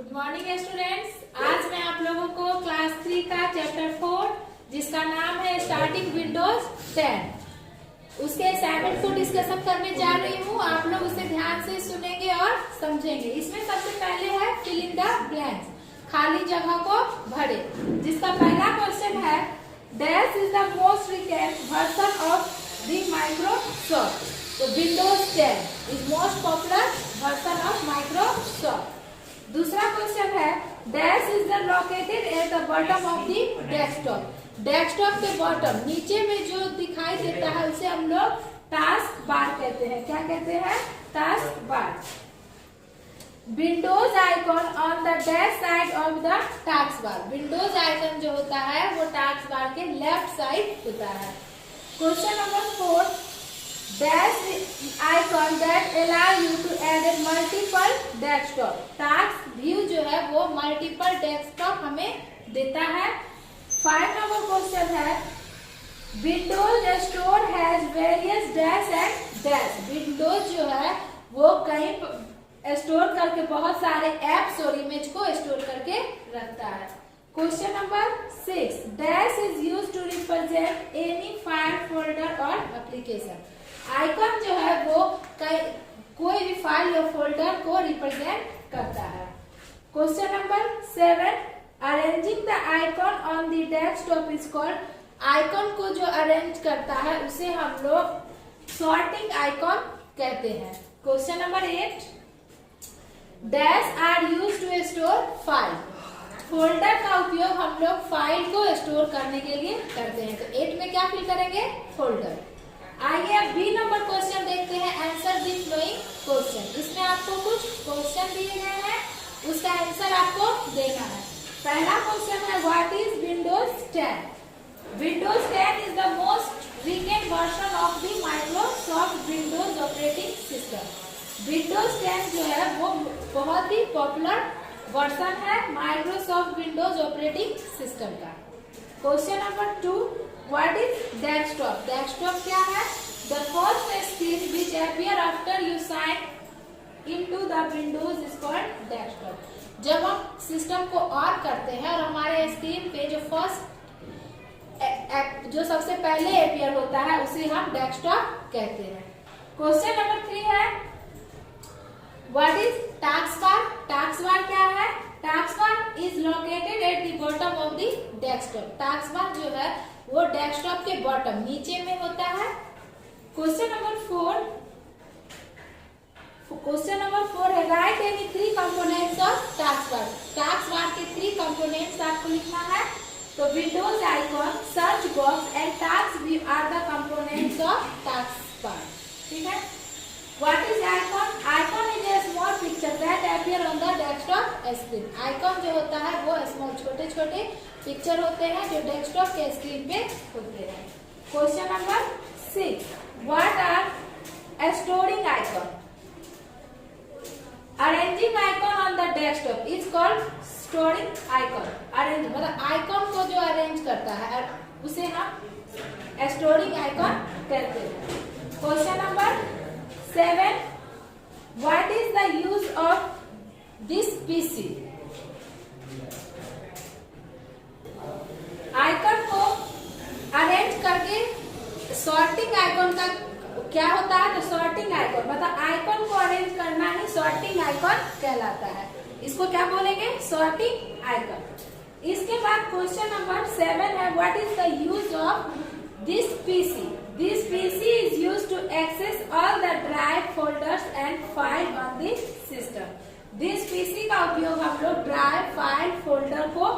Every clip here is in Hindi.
Good morning students. आज मैं आप लोगों को क्लास 3 का चैप्टर 4 जिसका नाम है स्टार्टिंग विंडोज 10 उसके असाइनमेंट को डिस्कशन करने जा रही हूँ। आप लोग उसे ध्यान से सुनेंगे और समझेंगे। इसमें सबसे पहले है फिल इन द ब्लैंक्स, खाली जगह को भरे। जिसका पहला क्वेश्चन है dash is the most recent version of the Microsoft. तो Windows 10 is most popular version of Microsoft. दूसरा क्वेश्चन है dash is the located at the bottom of the desktop. Desktop के बॉटम नीचे में जो दिखाई देता है उसे हम लोग टास्क बार कहते हैं। क्या कहते हैं? Task bar. Windows icon on the dash side of the task bar. Windows icon जो होता है वो टास्क बार के लेफ्ट साइड होता है। Question number 4 dash icon that allow you to add multiple desktop. Task view जो है वो मल्टीपल डेस्कटॉप हमें देता है। 5 नंबर क्वेश्चन है Windows store has various dash and dash. Windows जो है वो कहीं स्टोर करके बहुत सारे एप्स और इमेज को स्टोर करके रखता है। Question number 6 dash is used to represent any file, folder और एप्लीकेशन। आइकन जो है वो कोई भी फाइल या फोल्डर को रिप्रेजेंट करता है। Question number 7 arranging the icon on the desktop is called. Icon को जो अरेंज करता है उसे हम लोग सॉर्टिंग आइकन कहते हैं। Question number 8 dash are used to store file. Folder का उपयोग हम लोग फाइल को स्टोर करने के लिए करते हैं। तो 8 में क्या फिल करेंगे? फोल्डर। आइए अब बी नंबर क्वेश्चन देखते हैं। Answer the flowing question. इसमें आपको कुछ क्वेश्चन दिए गए हैं, उसका आंसर आपको देना है। पहला क्वेश्चन है what is Windows 10। Windows 10 is the most recent version of the Microsoft Windows operating system. Windows 10 जो है वो बहुत ही पॉपुलर वर्जन है माइक्रोसॉफ्ट विंडोज ऑपरेटिंग सिस्टम का। Question number 2 what is desktop. Desktop क्या है? The first screen which appear after you sign into the Windows is called desktop. जब हम सिस्टम को ऑन करते हैं और हमारे स्क्रीन पे जो सबसे पहले अपीयर होता है उसे हम डेस्कटॉप कहते हैं। क्वेश्चन नंबर 3 है what is task bar. Task बार क्या है? Task bar is located at the bottom of the desktop. Task bar जो है वो डेस्कटॉप के बॉटम नीचे में होता है। क्वेश्चन नंबर 4 है write any 3 components of task bar. Task bar के 3 कंपोनेंट्स आपको लिखना है। तो Windows icon, search box and task view are the components of task bar. ठीक है। What is icon? Icon is a small picture that appear on the desktop screen. Icon जो होता है वो स्मॉल छोटे छोटे पिक्चर होते हैं जो डेस्कटॉप के स्क्रीन पे होते हैं। Question number 6 What are storing icon? Arranging icon on the desktop is called storing icon. Arrange मतलब आइकॉन को जो अरेंज करता है उसे हम स्टोरिंग आइकन कहते हैं। Question number 7 What is the use of this PC? Icon को अरेंज करके सॉर्टिंग आइकन का क्या होता है? तो सॉर्टिंग आइकन मतलब आइकन को अरेंज करना ही सॉर्टिंग आइकन कहलाता है। इसको क्या बोलेंगे? Sorting icon. इसके बाद क्वेश्चन नंबर 7 है what is the use of this PC. This PC is used to access all the drive, folders and file on the system. This PC का उपयोग हम लोग ड्राइव, फाइल, फोल्डर को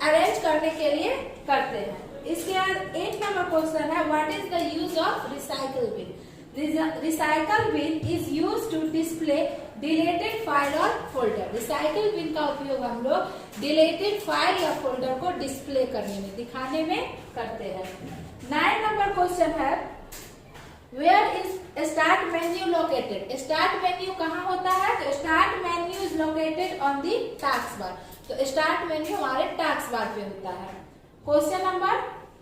अरेंज करने के लिए करते हैं। इसके बाद 8 नंबर क्वेश्चन है what is the use of recycle bin. Recycle bin is use to display deleted file और फोल्डर। रिसाइकल बिन का उपयोग हम लोग डिलीटेड फाइल या फोल्डर को डिस्प्ले करने में, दिखाने में करते हैं। 9 नंबर क्वेश्चन है where is start menu located. Start menu कहाँ होता है? तो start menu is located on the task bar. तो स्टार्ट मेन्यू हमारे टास्क बार पे होता है। Question number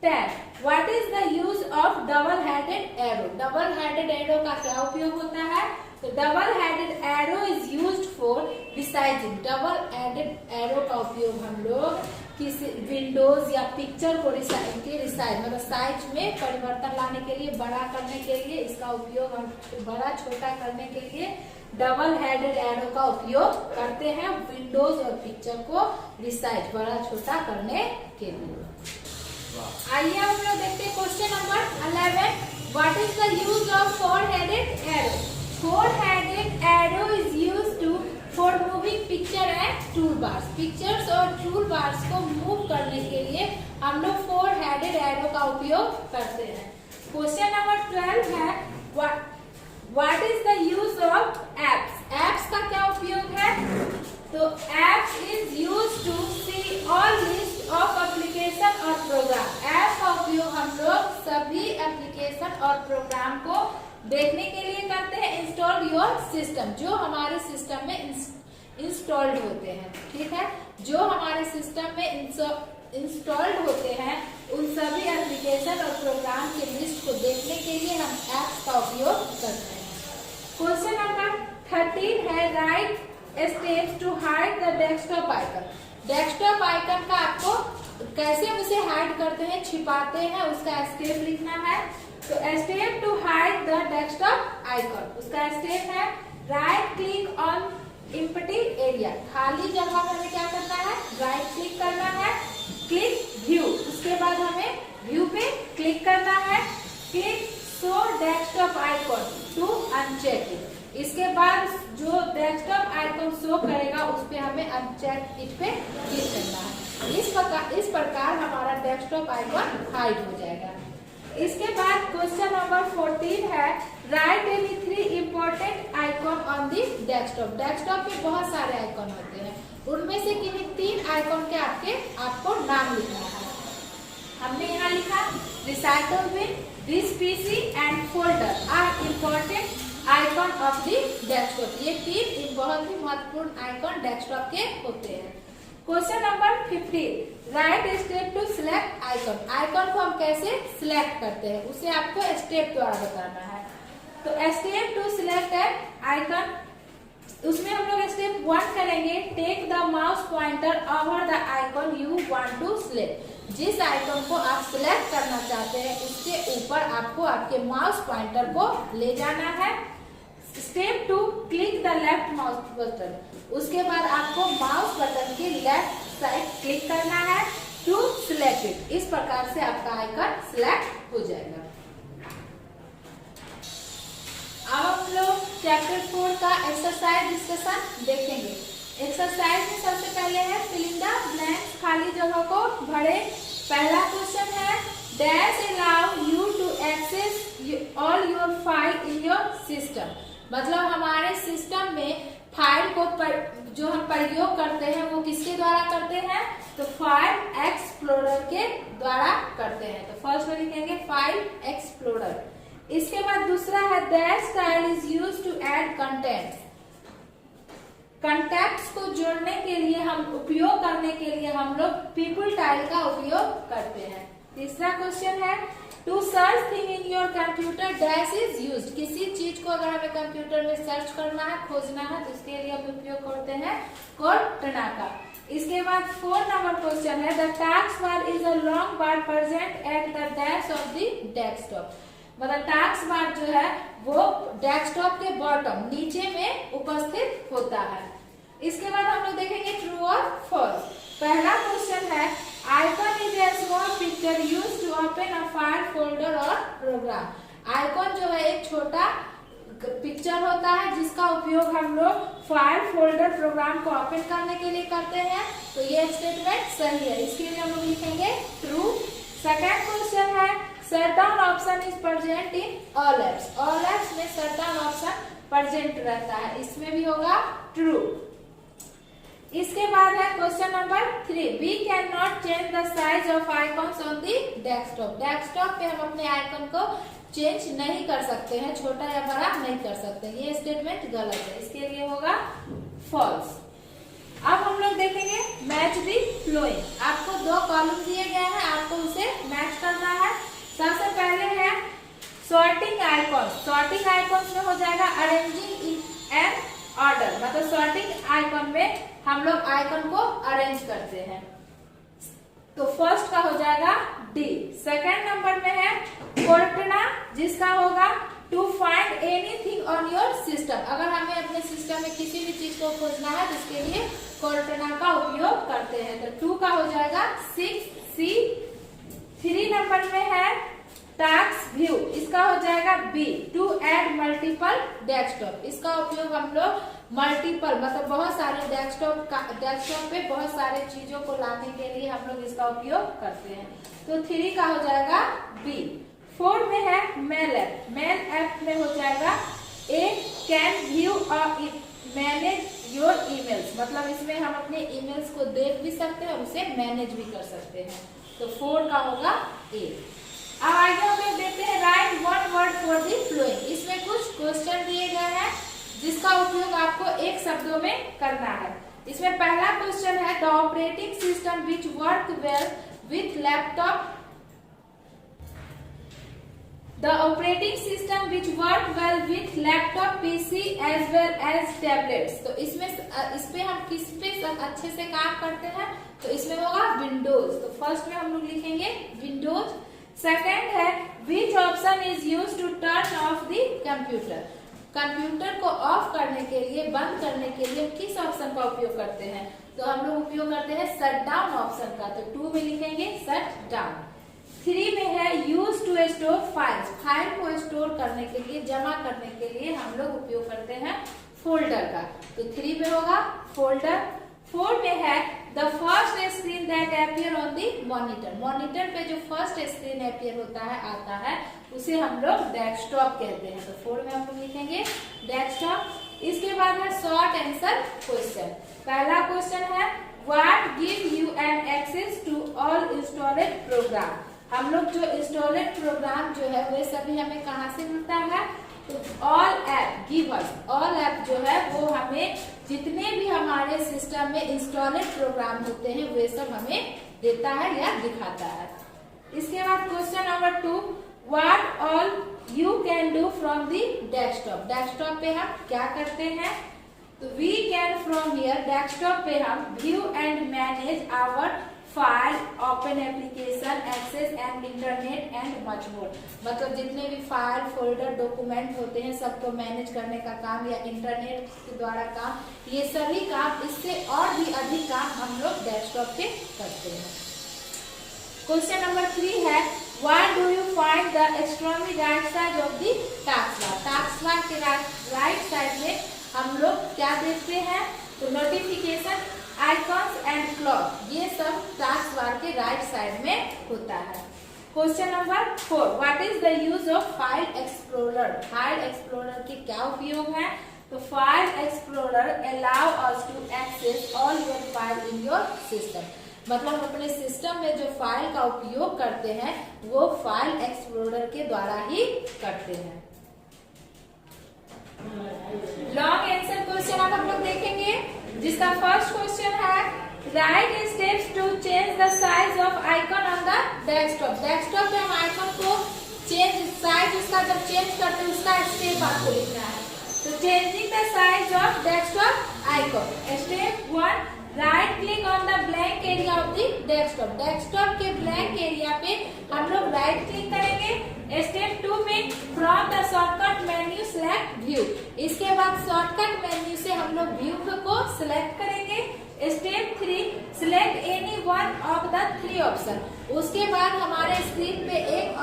10. What is the use of double headed arrow? Double headed arrow का क्या उपयोग होता है? तो double headed arrow is used for resizing. Double headed arrow का उपयोग हम लोग किसी विंडोज या पिक्चर को रिसाइज मतलब साइज में परिवर्तन लाने के लिए, बड़ा करने के लिए इसका उपयोग हम बड़ा छोटा करने के लिए डबल हेडेड एरो का उपयोग करते हैं विंडोज और पिक्चर को रिसाइज बड़ा छोटा करने के लिए. आइए हम लोग देखते हैं question number 11. What is the use of four headed arrow? Four headed arrow is used to for moving picture and tool bars. Pictures और टूल बार्स को मूव करने के लिए हम लोग फोर हेडेड एरो का उपयोग करते हैं. क्वेश्चन नंबर 12 है what is the use of apps? Apps का क्या उपयोग है? तो apps is use to see all list of application और प्रोग्राम. ऐप का उपयोग हम लोग सभी एप्लीकेशन और प्रोग्राम को देखने के लिए करते हैं. इंस्टॉल योर सिस्टम, जो हमारे सिस्टम में इंस्टॉल्ड होते हैं. ठीक है, जो हमारे सिस्टम में इंस्टॉल्ड होते हैं उन सभी एप्लीकेशन और प्रोग्राम के लिस्ट को देखने के लिए हम एप्स का उपयोग करते हैं. क्वेश्चन नंबर 13 है write steps to hide the desktop icon. Desktop icon का आपको कैसे उसे हाइड करते हैं, छिपाते हैं, उसका स्टेप लिखना है. तो step to hide the desktop icon, उसका स्टेप है right click on empty area. खाली जगह में हमें क्या करना है? राइट क्लिक करना है. क्लिक व्यू, उसके बाद हमें व्यू पे क्लिक करना है. Click show desktop icon to uncheck it. इसके बाद जो डेस्कटॉप आइकन शो करेगा उस पे हमें अनचेक इट पे क्लिक करना है. इस प्रकार हमारा डेस्कटॉप आइकन हाइड हो जाएगा. इसके बाद क्वेश्चन नंबर 14 है write any 3 important icon on the desktop. Desktop में बहुत सारे आइकॉन होते हैं, उनमें से किन्हीं 3 आइकॉन के आपको नाम लिखना है. हमने यहाँ लिखा recycle bin, this PC and folder are important icon of the desktop. ये 3 बहुत ही महत्वपूर्ण आइकॉन डेस्कटॉप के होते हैं. Question number 15 write step to select icon. Icon को हम कैसे सिलेक्ट करते हैं उसे आपको स्टेप द्वारा बताना है. तो step to select an icon, उसमें हम लोग स्टेप 1 करेंगे. Take the mouse pointer over the icon you want to select. जिस आइकॉन को आप सिलेक्ट करना चाहते हैं उसके ऊपर आपको आपके माउस पॉइंटर को ले जाना है. Step 2 click the left mouse button. उसके बाद आपको माउस बटन के लेफ्ट साइड क्लिक करना है टू सिलेक्ट इट. इस प्रकार से आपका आइकन सिलेक्ट हो जाएगा. अब हम लोग चैप्टर 4 का एक्सरसाइज डिस्कशन देखेंगे. एक्सरसाइज में सबसे पहले है फिलिंग द ब्लैंक्स. खाली जगह को भरे. पहला क्वेश्चन है dash allow you to access all your file in your system. मतलब हमारे सिस्टम में फाइल को जो हम प्रयोग करते हैं वो किसके द्वारा करते हैं? तो फाइल एक्सप्लोरर के द्वारा करते हैं. तो फर्स्ट में लिखेंगे फाइल एक्सप्लोरर. इसके बाद दूसरा है that style is used to add contents. Contents को जोड़ने के लिए हम उपयोग करने के लिए हम लोग पीपल टाइल का उपयोग करते हैं. तीसरा क्वेश्चन है to search thing in your computer dash is used. किसी चीज को अगर हमें कंप्यूटर में सर्च करना है, खोजना है, तो इसके लिए हम उपयोग करते हैं कोर्टना का. इसके बाद 4 नंबर क्वेश्चन है the task bar is a long bar present at the dash of the desktop. मतलब टास्क बार जो है वो डेस्कटॉप के बॉटम नीचे में उपस्थित होता है. इसके बाद हम लोग देखेंगे ट्रू और फॉल्स. पहला क्वेश्चन है icon is a small picture used to open a file folder और प्रोग्राम. आइकॉन जो है एक छोटा पिक्चर होता है जिसका उपयोग हम लोग फाइल फोल्डर प्रोग्राम को ओपन करने के लिए करते हैं. तो ये स्टेटमेंट सही है, इसके लिए हम लोग लिखेंगे ट्रू. सेकंड क्वेश्चन है shutdown option is present in all apps. All apps में शटडाउन ऑप्शन प्रेजेंट रहता है, इसमें भी होगा ट्रू. इसके बाद है question number 3 we can not change the size of icons on the desktop. Desktop पे हम अपने आइकन को चेंज नहीं कर सकते हैं, छोटा या बड़ा नहीं कर सकते. ये स्टेटमेंट गलत है, इसके लिए होगा फॉल्स. अब हम लोग देखेंगे मैच मैच दी फ्लोइंग। आपको 2 कॉलम दिए गए हैं, आपको उसे मैच करना है। सबसे पहले है सॉर्टिंग आइकॉन। सॉर्टिंग आइकॉन में हो जाएगा अरेंजिंग इन एन ऑर्डर, मतलब सॉर्टिंग आइकॉन में हम लोग आइकॉन को अरेंज करते हैं। तो फर्स्ट का हो जाएगा डी। सेकेंड नंबर में है कोर्टना, जिसका होगा to find anything on your system. अगर हमें अपने सिस्टम में किसी भी चीज को खोजना है तो इसके लिए कोर्टना का उपयोग करते हैं। तो 2 का हो जाएगा 6C। 3 नंबर में है टास्क व्यू, इसका हो जाएगा B. To add multiple desktop, इसका उपयोग हम लोग मल्टीपल मतलब बहुत सारे डेस्कटॉप पे बहुत सारे चीजों को लाने के लिए हम लोग इसका उपयोग करते हैं। तो 3 का हो जाएगा बी। 4 में है मेल ऐप। मेल ऐप में हो जाएगा ए कैन व्यू और मैनेज योर ईमेल्स, मतलब इसमें हम अपने ईमेल्स को देख भी सकते हैं और उसे मैनेज भी कर सकते हैं। तो 4 का होगा ए। अब आगे हम लोग देखते हैं right 1 word for the following. इसमें कुछ क्वेश्चन दिए गए हैं जिसका उपयोग आपको एक शब्दों में करना है। इसमें पहला क्वेश्चन है the operating system which work well with laptop, the operating system which work well with laptop PC as well as tablets. तो इसमें इस पे हम किस पे अच्छे से काम करते हैं, तो इसमें होगा विंडोज। तो फर्स्ट में हम लोग लिखेंगे विंडोज। सेकेंड है which option is use to turn off the computer. Computer को ऑफ करने के लिए, बंद करने के लिए किस ऑप्शन का उपयोग करते हैं, तो हम लोग उपयोग करते हैं शट डाउन ऑप्शन का। तो 2 में लिखेंगे शट डाउन। 3 में है use to store files. File को स्टोर करने के लिए, जमा करने के लिए हम लोग उपयोग करते हैं फोल्डर का। तो 3 में होगा फोल्डर। 4 में है the first screen that appear on the monitor. Monitor पे जो फर्स्ट स्क्रीन अपीयर होता है, आता है, उसे हम लोग डेस्कटॉप कहते हैं। तो 4 में हम लोग लिखेंगे डेस्कटॉप। इसके बाद है शॉर्ट आंसर क्वेश्चन। पहला क्वेश्चन है what give you an access to all installed program. हम लोग जो इंस्टॉलेड प्रोग्राम जो है वे सभी हमें कहाँ से मिलता है, तो all app give us. All app जो है वो हमें जितने भी हमारे सिस्टम में इंस्टॉलेड प्रोग्राम होते हैं वे सब हमें देता है या दिखाता है। इसके बाद question number 2 what all you can do from the desktop. Desktop पे हम क्या करते हैं, तो we can from here desktop पे हम view and manage our file, open application, access and internet and much more. मतलब जितने भी फाइल, फोल्डर, डॉक्यूमेंट होते हैं सबको मैनेज करने का काम या इंटरनेट के द्वारा काम, ये सभी काम, इससे और भी अधिक काम हम लोग डेस्कटॉप पे करते हैं। क्वेश्चन नंबर 3 है what do you find the extremely right side of the task bar. Task bar के राइट साइड में हम लोग क्या देखते हैं, तो नोटिफिकेशन, आइकॉन्स एंड क्लॉक, ये सब टास्क बार के राइट साइड में होता है। Question number 4 what is the use of file explorer. File explorer के क्या उपयोग है, तो file explorer allow us to access all your file in your system. मतलब हम अपने सिस्टम में जो फाइल का उपयोग करते हैं वो फाइल एक्सप्लोरर के द्वारा ही करते हैं। लॉन्ग आंसर क्वेश्चन अब हम लोग देखेंगे, जिसका फर्स्ट क्वेश्चन है write steps to change the size of icon on the desktop. Desktop पे हम आइकॉन को साइज उसका जब चेंज करते हैं उसका स्टेप आपको लिखना है। तो changing the size of desktop icon. Step 1 right click on the blank area of the desktop. Desktop के ब्लैंक एरिया पे हम लोग राइट क्लिक करेंगे। स्टेप 2 में from the shortcut menu select view. इसके बाद शॉर्टकट मेन्यू से हम लोग व्यू को सिलेक्ट करेंगे। Step 3 select any one of the 3 option. उसके बाद हमारे स्क्रीन पे एक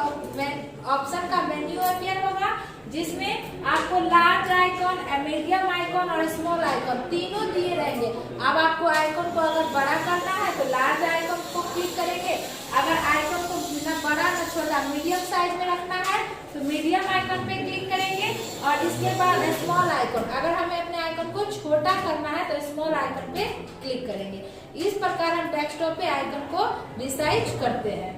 ऑप्शन का मेन्यू अपीयर होगा जिसमें आपको लार्ज आइकॉन, मीडियम आइकॉन और स्मॉल आइकॉन तीनों दिए रहेंगे। अब आपको आइकॉन को अगर बड़ा करना है तो लार्ज आइकॉन को क्लिक करेंगे, अगर आइकॉन को न बड़ा न छोटा मीडियम साइज में रखना है तो मीडियम आइकॉन पे क्लिक करेंगे और इसके बाद स्मॉल आइकॉन, अगर हमें अपने आइकॉन को छोटा करना है तो स्मॉल आइकॉन पे क्लिक करेंगे। इस प्रकार हम डेस्कटॉप पे आइकॉन को रिसाइज करते हैं।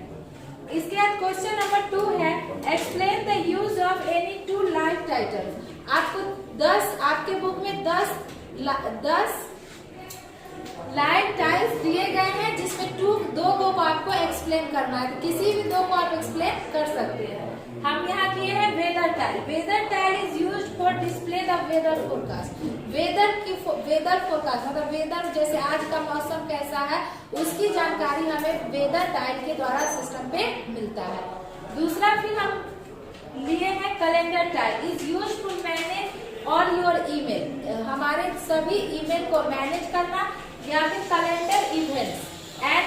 इसके बाद क्वेश्चन नंबर 2 है explain the use of any 2 live title. आपको 10 आपके बुक में 10 लाइट टाइल्स दिए गए हैं जिसमें दो को आपको एक्सप्लेन करना है, किसी भी दो को आप एक्सप्लेन कर सकते हैं। हम यहाँ किए हैं weather tile. Weather tile is used for display the weather forecast. Weather forecast मतलब वेदर, जैसे आज का मौसम कैसा है उसकी जानकारी हमें वेदर टाइल के द्वारा सिस्टम पे मिलता है। दूसरा फिर हम लिए हैं calendar tile. Is used to manage all your email. हमारे सभी ईमेल को मैनेज करना या फिर calendar events and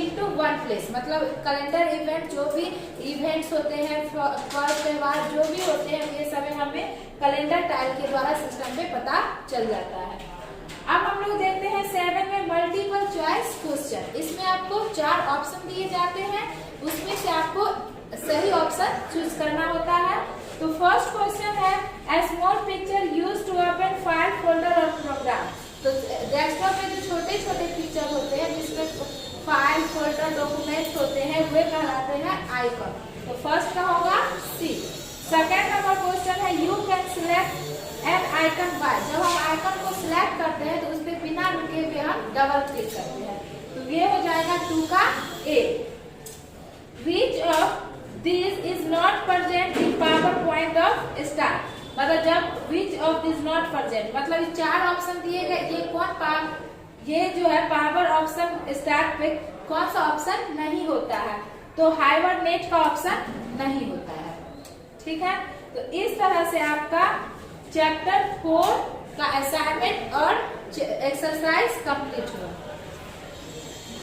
into one place, मतलब कैलेंडर इवेंट जो भी इवेंट्स होते हैं, पर्व त्योहार जो भी होते हैं, ये सब हमें कैलेंडर टाइल के द्वारा सिस्टम पे पता चल जाता है। अब हम लोग देखते हैं 7 में मल्टीपल चॉइस क्वेश्चन। इसमें आपको 4 ऑप्शन दिए जाते हैं, उसमें से आपको सही ऑप्शन चूज करना होता है। तो फर्स्ट क्वेश्चन है a small picture used to open file folder और प्रोग्राम। तो डेस्कटॉप में जो छोटे छोटे पिक्चर होते हैं जिसमें फाइल फोल्डर डॉक्यूमेंट्स होते हैं वे कहलाते हैं आइकन। तो फर्स्ट का होगा सी। सेकेंड नंबर क्वेश्चन है you can select an icon by. जब हम आइकन को सिलेक्ट करते हैं तो उस पर बिना रुके हुए हम डबल क्लिक करते हैं, तो ये हो जाएगा 2 का A. Which of this is not present in PowerPoint of start. मतलब जब which of this not present मतलब 4 ऑप्शन दिए गए, ये जो है पावर ऑप्शन स्टार्ट पे कौन सा ऑप्शन नहीं होता है, तो हाइबरनेट का ऑप्शन नहीं होता है। ठीक है, तो इस तरह से आपका चैप्टर 4 का असाइनमेंट और एक्सरसाइज कंप्लीट हुआ।